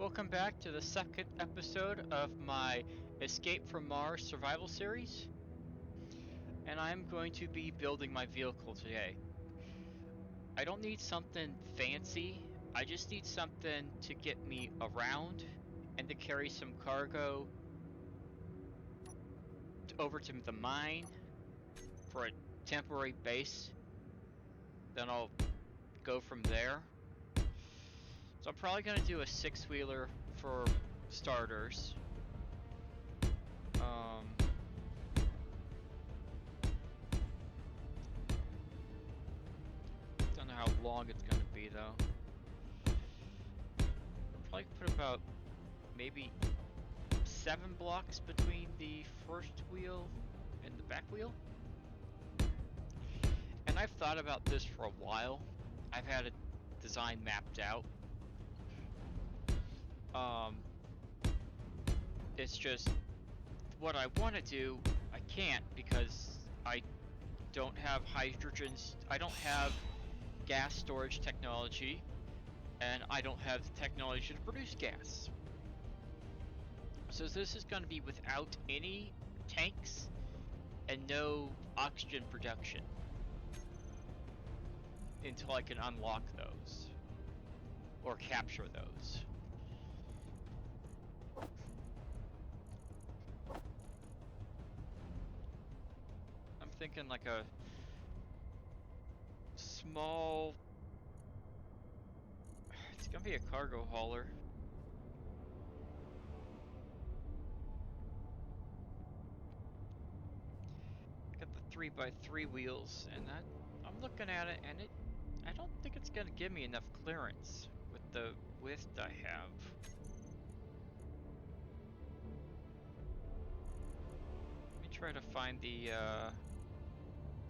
welcome back to the second episode of my Escape from Mars survival series. And I'm going to be building my vehicle today. I don't need something fancy, I just need something to get me around and to carry some cargo over to the mine for a temporary base. Then I'll go from there. So I'm probably going to do a six-wheeler for starters. Don't know how long it's going to be though. I'll probably put about maybe 7 blocks between the first wheel and the back wheel. And I've thought about this for a while. I've had a design mapped out. It's just what I want to do, I can't because I don't have I don't have gas storage technology, and I don't have the technology to produce gas. So this is going to be without any tanks and no oxygen production until I can unlock those or capture those. I'm thinking like a small, it's gonna be a cargo hauler. Got the 3x3 wheels, and that I'm looking at it, and I don't think it's gonna give me enough clearance with the width I have. Let me try to find the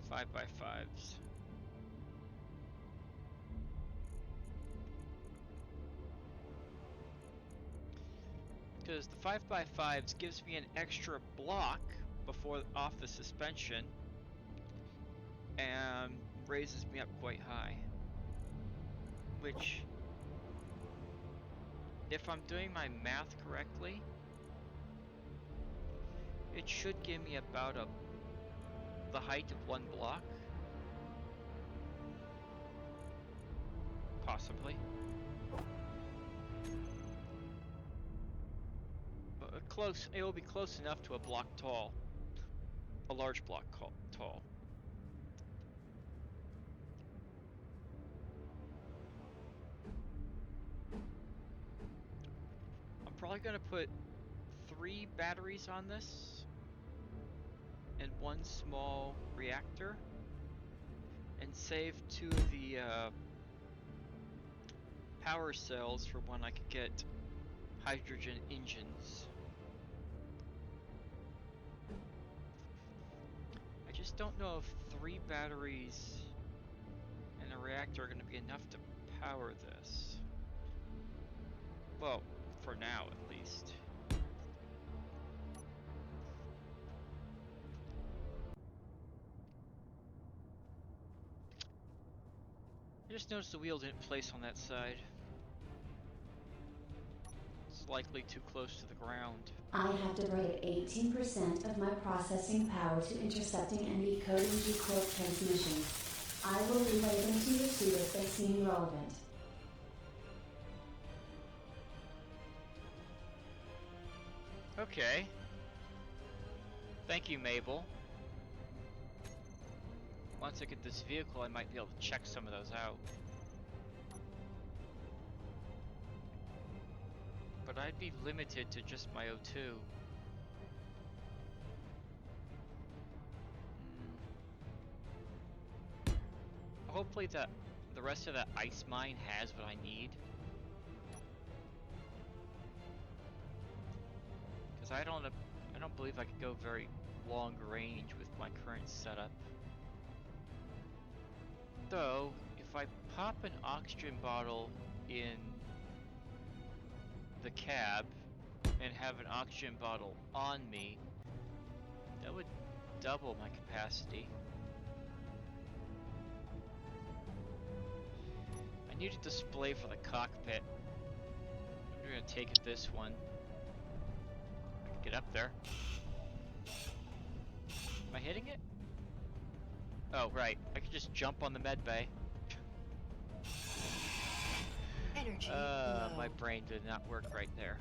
5x5s. Because the 5x5s gives me an extra block before off the suspension and raises me up quite high, which, if I'm doing my math correctly, it should give me about the height of 1 block, possibly. Close. It will be close enough to a block tall, a large block tall. I'm probably gonna put 3 batteries on this and 1 small reactor, and save 2 of the power cells for when I could get hydrogen engines. I just don't know if 3 batteries and a reactor are going to be enough to power this. Well, for now at least. I just noticed the wheel didn't place on that side. It's likely too close to the ground. I have diverted 18% of my processing power to intercepting and decoding G-code transmissions. I will relay them to your suit if they seem relevant. Okay. Thank you, Mabel. Once I get this vehicle, I might be able to check some of those out. But I'd be limited to just my O2. Hopefully the rest of that ice mine has what I need. Because I don't believe I could go very long range with my current setup. Though, if I pop an oxygen bottle in the cab and have an oxygen bottle on me, that would double my capacity. I need a display for the cockpit. We're gonna take it this one. I can get up there. Am I hitting it? Oh, right. I could just jump on the med bay. Energy low. My brain did not work right there.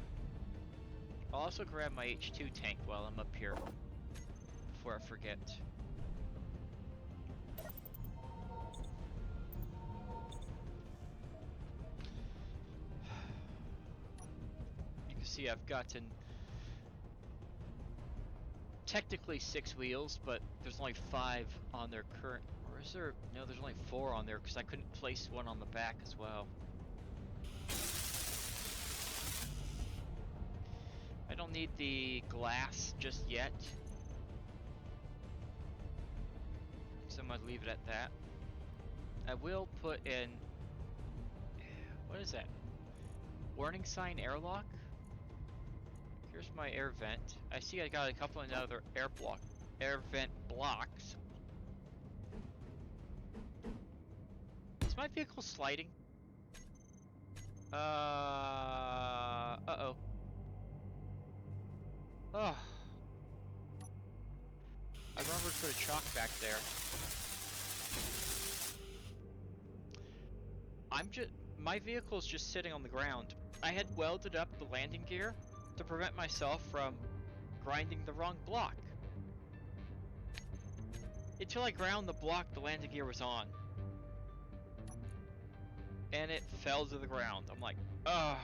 I'll also grab my H2 tank while I'm up here. Before I forget. You can see I've gotten technically 6 wheels, but there's only 5 on their current. Or is there? No, there's only 4 on there because I couldn't place one on the back as well. I don't need the glass just yet, so I'm gonna leave it at that. I will put in. What is that? Warning sign airlock? Here's my air vent. I see I got a couple of other air vent blocks. Is my vehicle sliding? Uh-oh. Oh. I remember to put a chalk back there. My vehicle's just sitting on the ground. I had welded up the landing gear to prevent myself from grinding the wrong block. Until I ground the block the landing gear was on. And it fell to the ground. I'm like, ugh.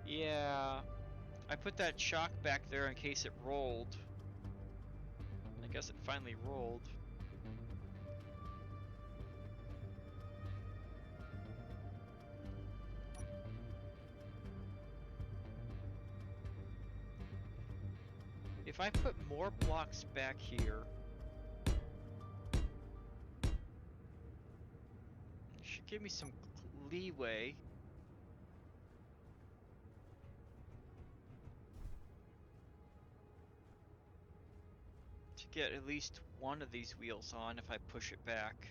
Yeah. I put that chalk back there in case it rolled. I guess it finally rolled. If I put more blocks back here, it should give me some leeway. To get at least one of these wheels on if I push it back.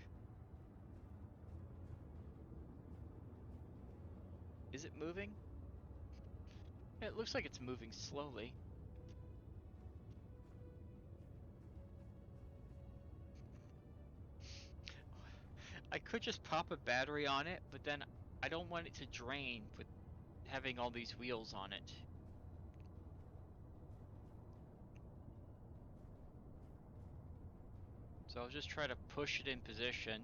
Is it moving? Yeah, it looks like it's moving slowly. I could just pop a battery on it, but then I don't want it to drain with having all these wheels on it. So I'll just try to push it in position.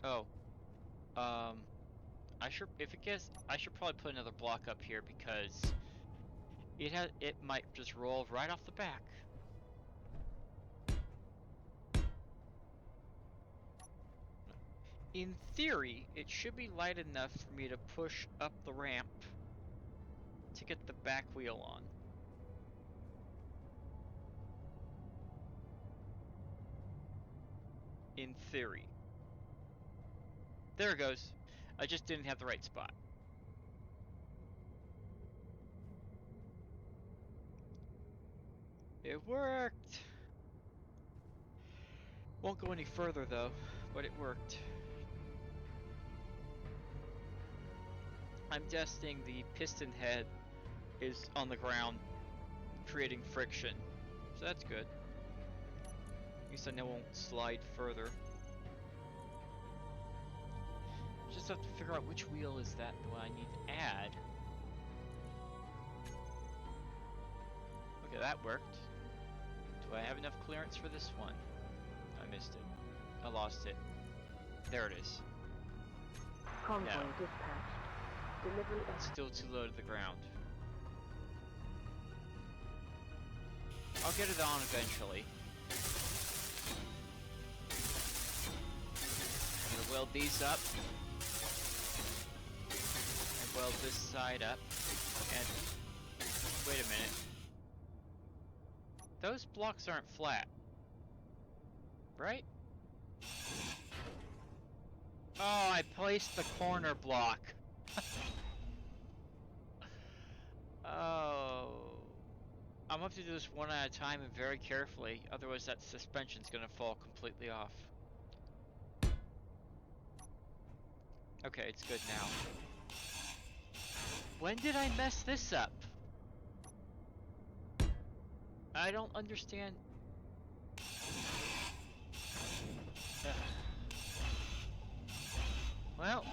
Oh, I should probably put another block up here because it might just roll right off the back. In theory, it should be light enough for me to push up the ramp to get the back wheel on. In theory. There it goes. I just didn't have the right spot. It worked! Won't go any further though, but it worked. I'm testing the piston head is on the ground, creating friction. So that's good. At least I know it won't slide further. Just have to figure out which wheel is that I need to add. Okay, that worked. Do I have enough clearance for this one? I missed it. I lost it. There it is. Convoy No. dispatched. Delivery It's still too low to the ground. I'll get it on eventually. I'm gonna weld these up. And weld this side up. And wait a minute. Those blocks aren't flat. Right? Oh, I placed the corner block. Oh. I'm gonna have to do this one at a time and very carefully, otherwise that suspension's gonna fall completely off. Okay, it's good now. When did I mess this up? I don't understand. Ugh. Well,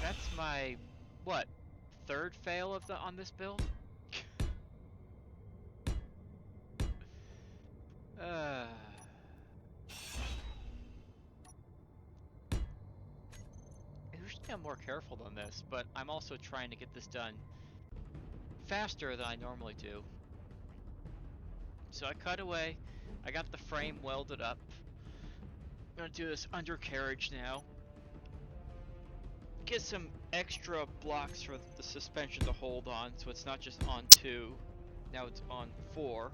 that's my what? Third fail of the on this build? uh Usually I'm more careful than this, but I'm also trying to get this done faster than I normally do. So I cut away, I got the frame welded up. I'm gonna do this undercarriage now. Get some extra blocks for the suspension to hold on, so it's not just on 2, now it's on 4.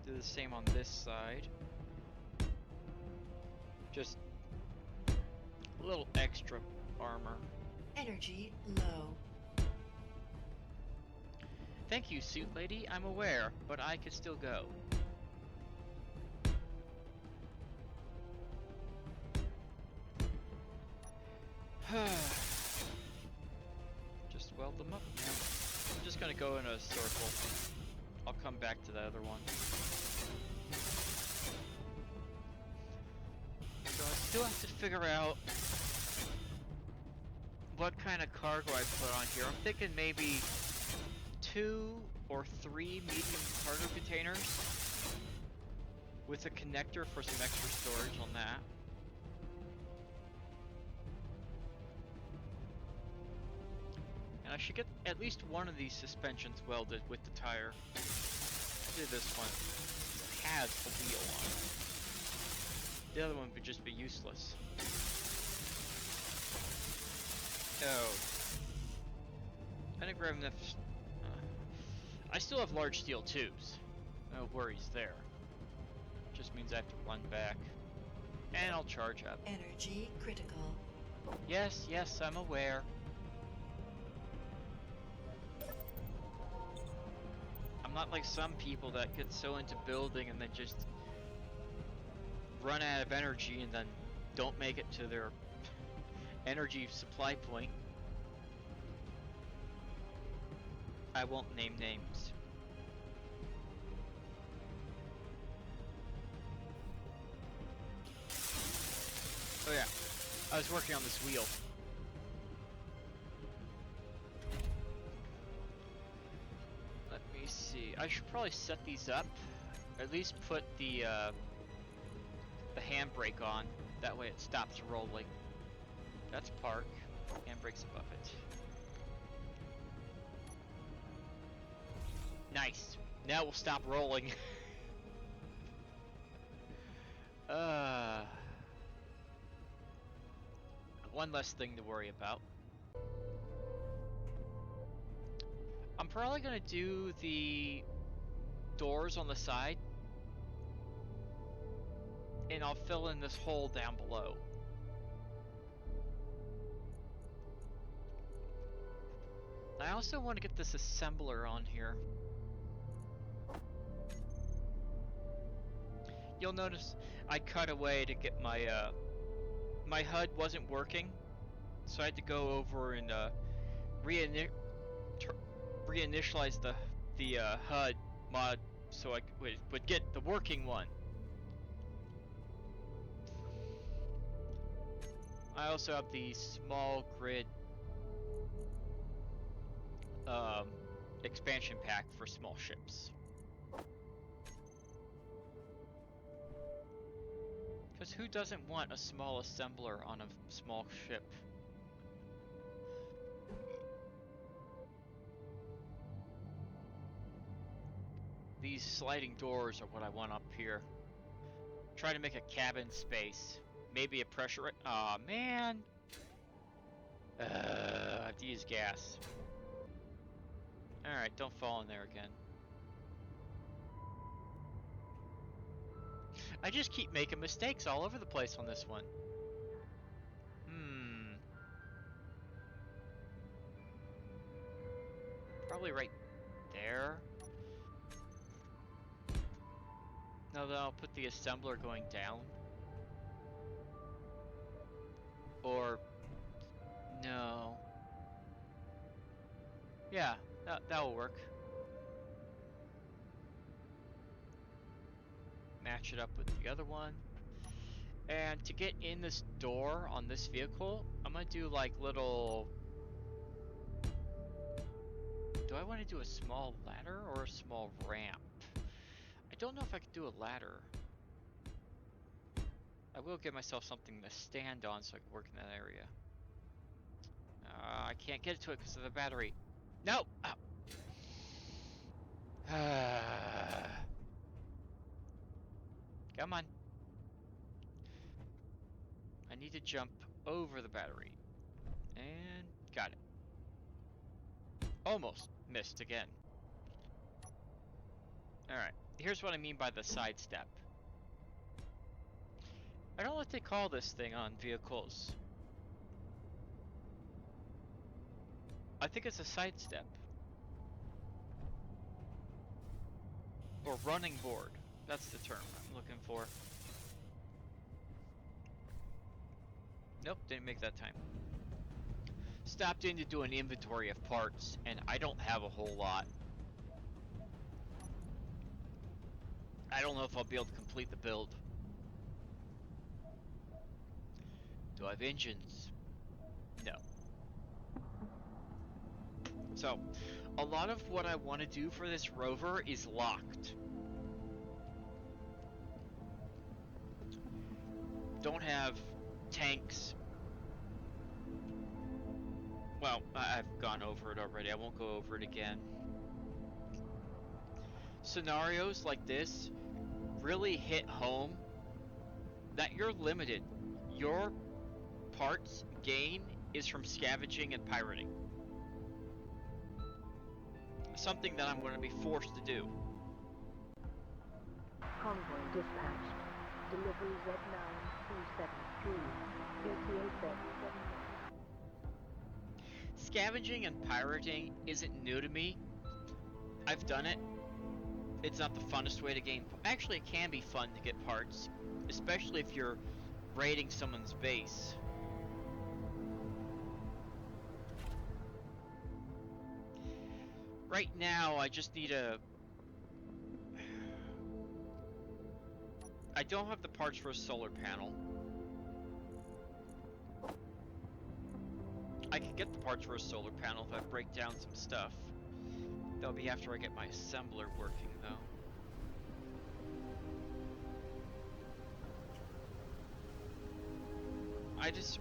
Do the same on this side. Just a little extra armor. Energy low. Thank you, suit lady. I'm aware, but I could still go. Just weld them up now. I'm just gonna go in a circle. I'll come back to the other one. So I still have to figure out what kind of cargo I put on here. I'm thinking maybe 2 or 3 medium cargo containers with a connector for some extra storage on that. And I should get at least one of these suspensions welded with the tire. I'll do this one. It has a wheel on it. The other one would just be useless. Oh. I didn't grab enough. I still have large steel tubes. No worries there. Just means I have to run back. And I'll charge up. Energy critical. Yes, yes, I'm aware. I'm not like some people that get so into building and then just run out of energy and then don't make it to their energy supply point. I won't name names. Oh yeah, I was working on this wheel. Let me see. I should probably set these up. Or at least put the handbrake on. That way it stops rolling. That's park. Handbrake's above it. Nice. Now we'll stop rolling. One less thing to worry about. I'm probably gonna do the doors on the side, and I'll fill in this hole down below. I also want to get this assembler on here. You'll notice I cut away to get my my HUD wasn't working, so I had to go over and reinitialize the HUD mod so I would get the working one. I also have the small grid expansion pack for small ships. Because who doesn't want a small assembler on a small ship? These sliding doors are what I want up here. Try to make a cabin space. Maybe a pressure. Aw, man! I have to use gas. Alright, don't fall in there again. I just keep making mistakes all over the place on this one. Probably right there. No, then I'll put the assembler going down. Yeah, that'll work. Match it up with the other one. And to get in this door on this vehicle, I'm gonna do like little... Do I want to do a small ladder or a small ramp? I don't know if I could do a ladder. I will give myself something to stand on so I can work in that area. I can't get to it because of the battery. No! Come on. I need to jump over the battery. And got it. Almost missed again. Alright, here's what I mean by the sidestep. I don't know what they call this thing on vehicles. I think it's a sidestep. Or running board. That's the term I'm looking for. Nope, didn't make that time. Stopped in to do an inventory of parts, and I don't have a whole lot. I don't know if I'll be able to complete the build. Do I have engines? No. So, a lot of what I want to do for this rover is locked. Don't have tanks. Well, I've gone over it already. I won't go over it again. Scenarios like this really hit home that you're limited. Your parts gain is from scavenging and pirating. Something that I'm going to be forced to do. Convoy dispatched. Delivery Z9273. ETA set. Scavenging and pirating isn't new to me. I've done it. It's not the funnest way to gain... Actually, it can be fun to get parts, especially if you're raiding someone's base. Right now, I just need a... I don't have the parts for a solar panel. I could get the parts for a solar panel if I break down some stuff. That'll be after I get my assembler working, though.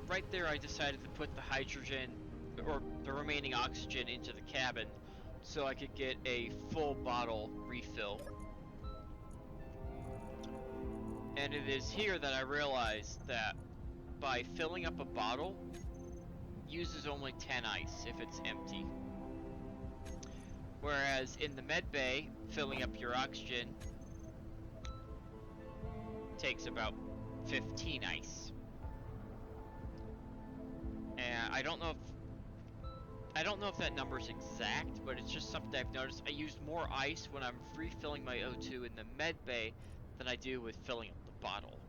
Right there, I decided to put the hydrogen, or the remaining oxygen, into the cabin, so I could get a full bottle refill. And it is here that I realized that by filling up a bottle, uses only 10 ice if it's empty. Whereas in the med bay, filling up your oxygen takes about 15 ice. And I don't know if that number's exact, but it's just something I've noticed. I use more ice when I'm refilling my O2 in the med bay than I do with filling up the bottle.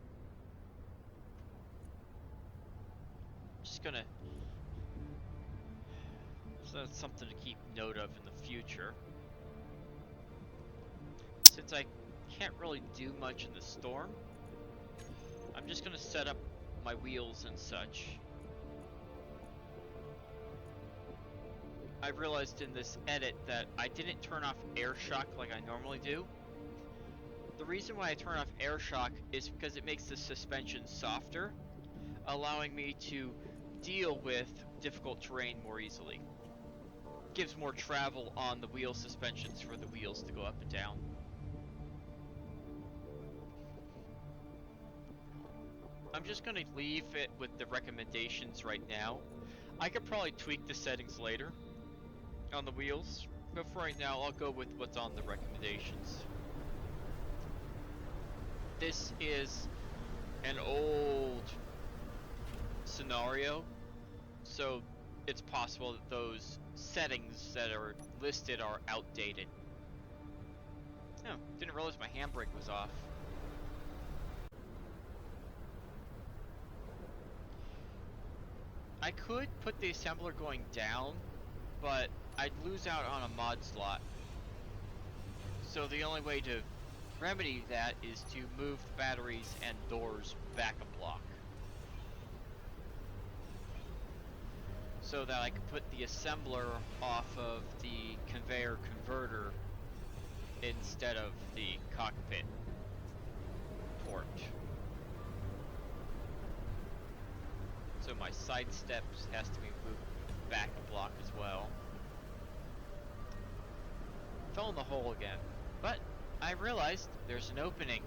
Just gonna... So that's something to keep note of in the future. Since I can't really do much in the storm, I'm just gonna set up my wheels and such. I realized in this edit that I didn't turn off air shock like I normally do. The reason why I turn off air shock is because it makes the suspension softer, allowing me to deal with difficult terrain more easily. Gives more travel on the wheel suspensions for the wheels to go up and down. I'm just gonna leave it with the recommendations right now. I could probably tweak the settings later on the wheels, but for right now I'll go with what's on the recommendations. This is an old scenario, so it's possible that those settings that are listed are outdated. Oh, didn't realize my handbrake was off. I could put the assembler going down, but I'd lose out on a mod slot. So the only way to remedy that is to move the batteries and doors back a block, so that I can put the assembler off of the conveyor converter instead of the cockpit port. So my side steps has to be moved back a block as well. Fell in the hole again, but I realized there's an opening.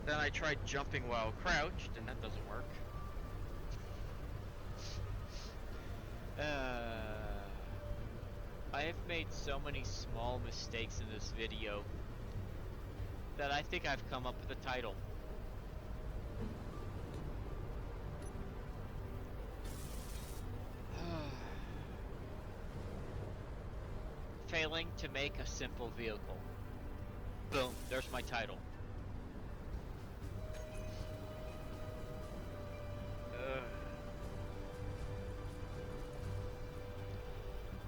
Then I tried jumping while crouched, and that doesn't work. I have made so many small mistakes in this video that I think I've come up with a title. Failing to make a simple vehicle. Boom, there's my title.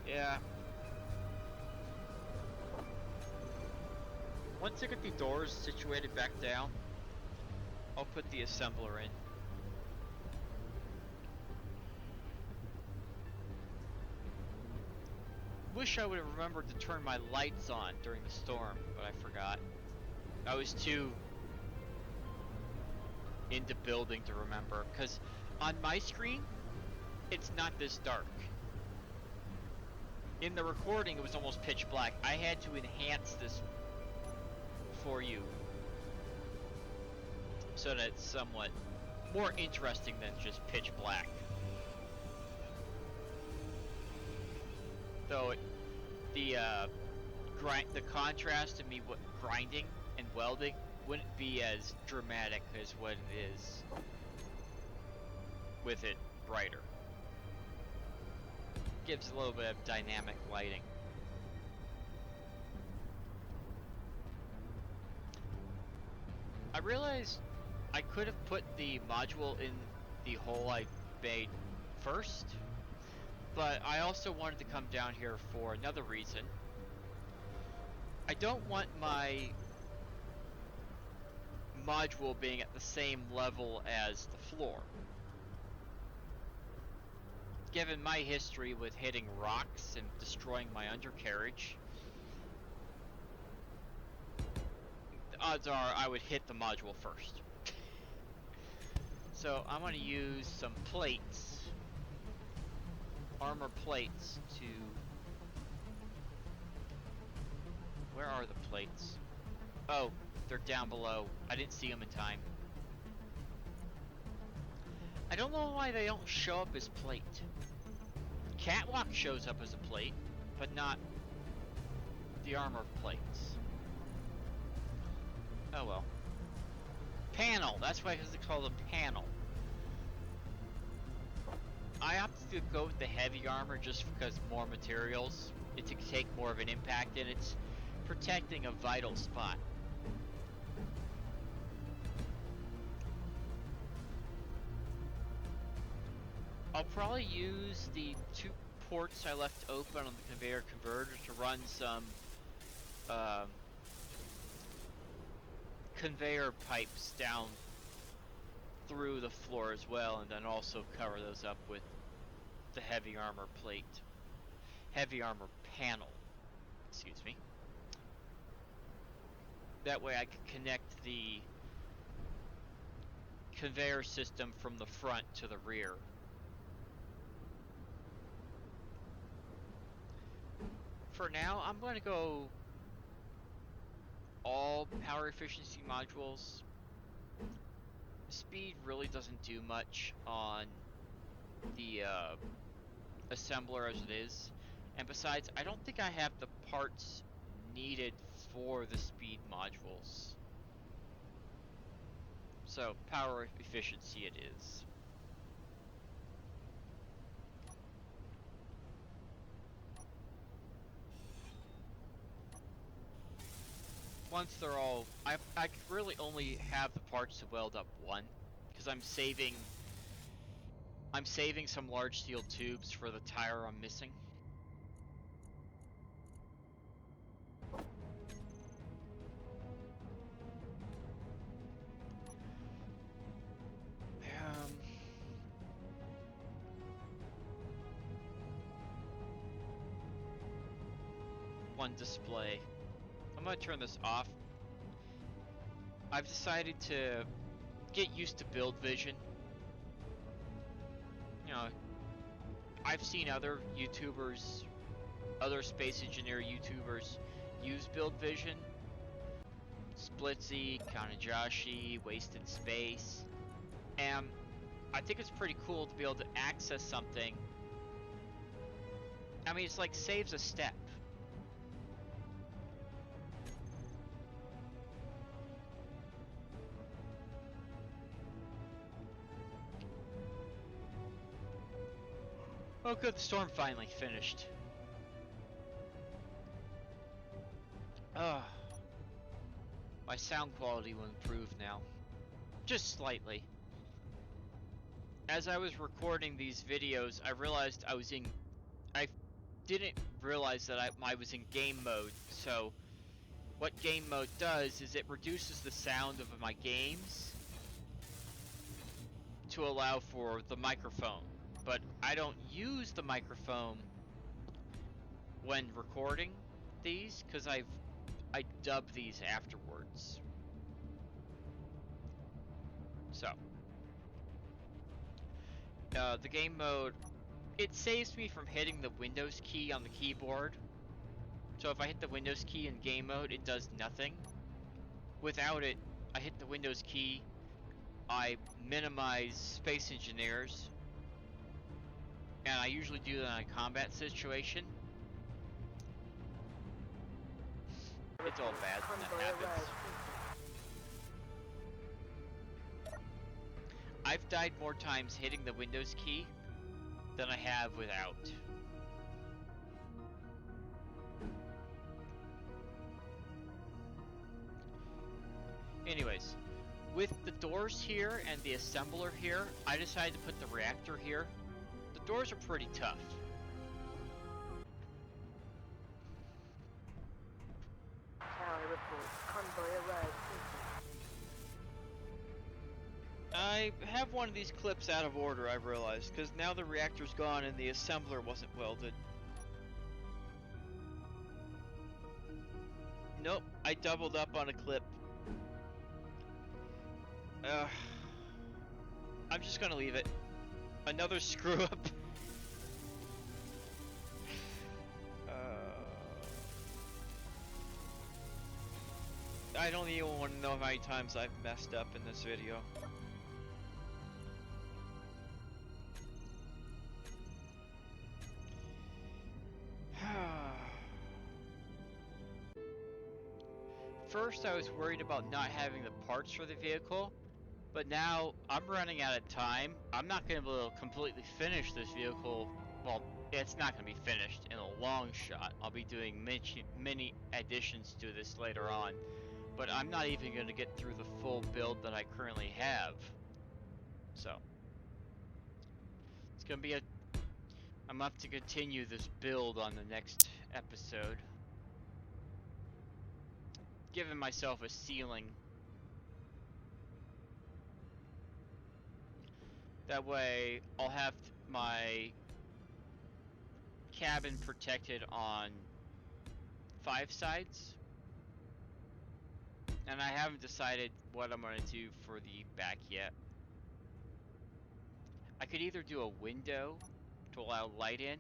Yeah. Once I get the doors situated back down, I'll put the assembler in. Wish I would have remembered to turn my lights on during the storm, but I forgot. I was too into building to remember, because on my screen, it's not this dark. In the recording, it was almost pitch black. I had to enhance this for you so that it's somewhat more interesting than just pitch black. Though the contrast to me grinding and welding wouldn't be as dramatic as what it is with it brighter. Gives a little bit of dynamic lighting. I realized I could have put the module in the hole I made first, but I also wanted to come down here for another reason. I don't want my module being at the same level as the floor. Given my history with hitting rocks and destroying my undercarriage, the odds are I would hit the module first. So I'm going to use some plates, armor plates, to... Where are the plates? Oh, they're down below. I didn't see them in time. I don't know why they don't show up as plate. Catwalk shows up as a plate, but not the armor plates. Oh well. Panel, that's why it's called a panel. I opted to go with the heavy armor just because more materials. It to take more of an impact, and it's protecting a vital spot. I'll probably use the 2 ports I left open on the conveyor converter to run some conveyor pipes down through the floor as well, and then also cover those up with the heavy armor plate. Heavy armor panel. Excuse me. That way I can connect the conveyor system from the front to the rear. For now, I'm going to go all power efficiency modules. Speed really doesn't do much on the assembler as it is. And besides, I don't think I have the parts needed for the speed modules. So, power efficiency it is. Once they're all... I could really only have the parts to weld up one, because I'm saving I'm saving some large steel tubes for the tire I'm missing. One display. I'm gonna turn this off. I've decided to get used to build vision. You know, I've seen other YouTubers, other space engineer YouTubers use build vision. Splitsy, Kanajashi, Wasted Space. And I think it's pretty cool to be able to access something. I mean, it's like saves a step. Oh good, the storm finally finished. My sound quality will improve now. Just slightly. As I was recording these videos, I realized I didn't realize that I was in game mode. So, what game mode does is it reduces the sound of my games to allow for the microphone. But I don't use the microphone when recording these, because I dub these afterwards. So, the game mode, it saves me from hitting the Windows key on the keyboard. So if I hit the Windows key in game mode, it does nothing. Without it, I hit the Windows key, I minimize Space Engineers, and I usually do that in a combat situation. It's all bad when that happens. I've died more times hitting the Windows key than I have without. Anyways, with the doors here and the assembler here, I decided to put the reactor here. The doors are pretty tough. Tower report. Convoy arrived. I have one of these clips out of order, I've realized, because now the reactor's gone and the assembler wasn't welded. Nope, I doubled up on a clip. I'm just gonna leave it. Another screw up. I don't even want to know how many times I've messed up in this video. First, I was worried about not having the parts for the vehicle, but now I'm running out of time. I'm not going to be able to completely finish this vehicle. Well, it's not going to be finished in a long shot. I'll be doing many additions to this later on, but I'm not even going to get through the full build that I currently have. So, it's going to be I'm up to continue this build on the next episode. Giving myself a ceiling. That way, I'll have my cabin protected on 5 sides. And I haven't decided what I'm going to do for the back yet. I could either do a window to allow light in,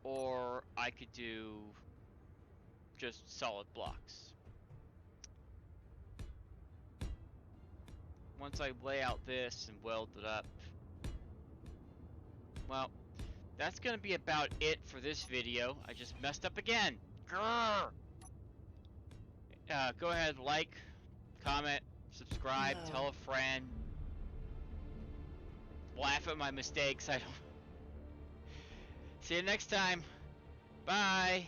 or I could do just solid blocks. Once I lay out this and weld it up, well, that's going to be about it for this video. I just messed up again. Grrr! Go ahead, like, comment, subscribe, No. tell a friend. Laugh at my mistakes. I don't. See you next time. Bye.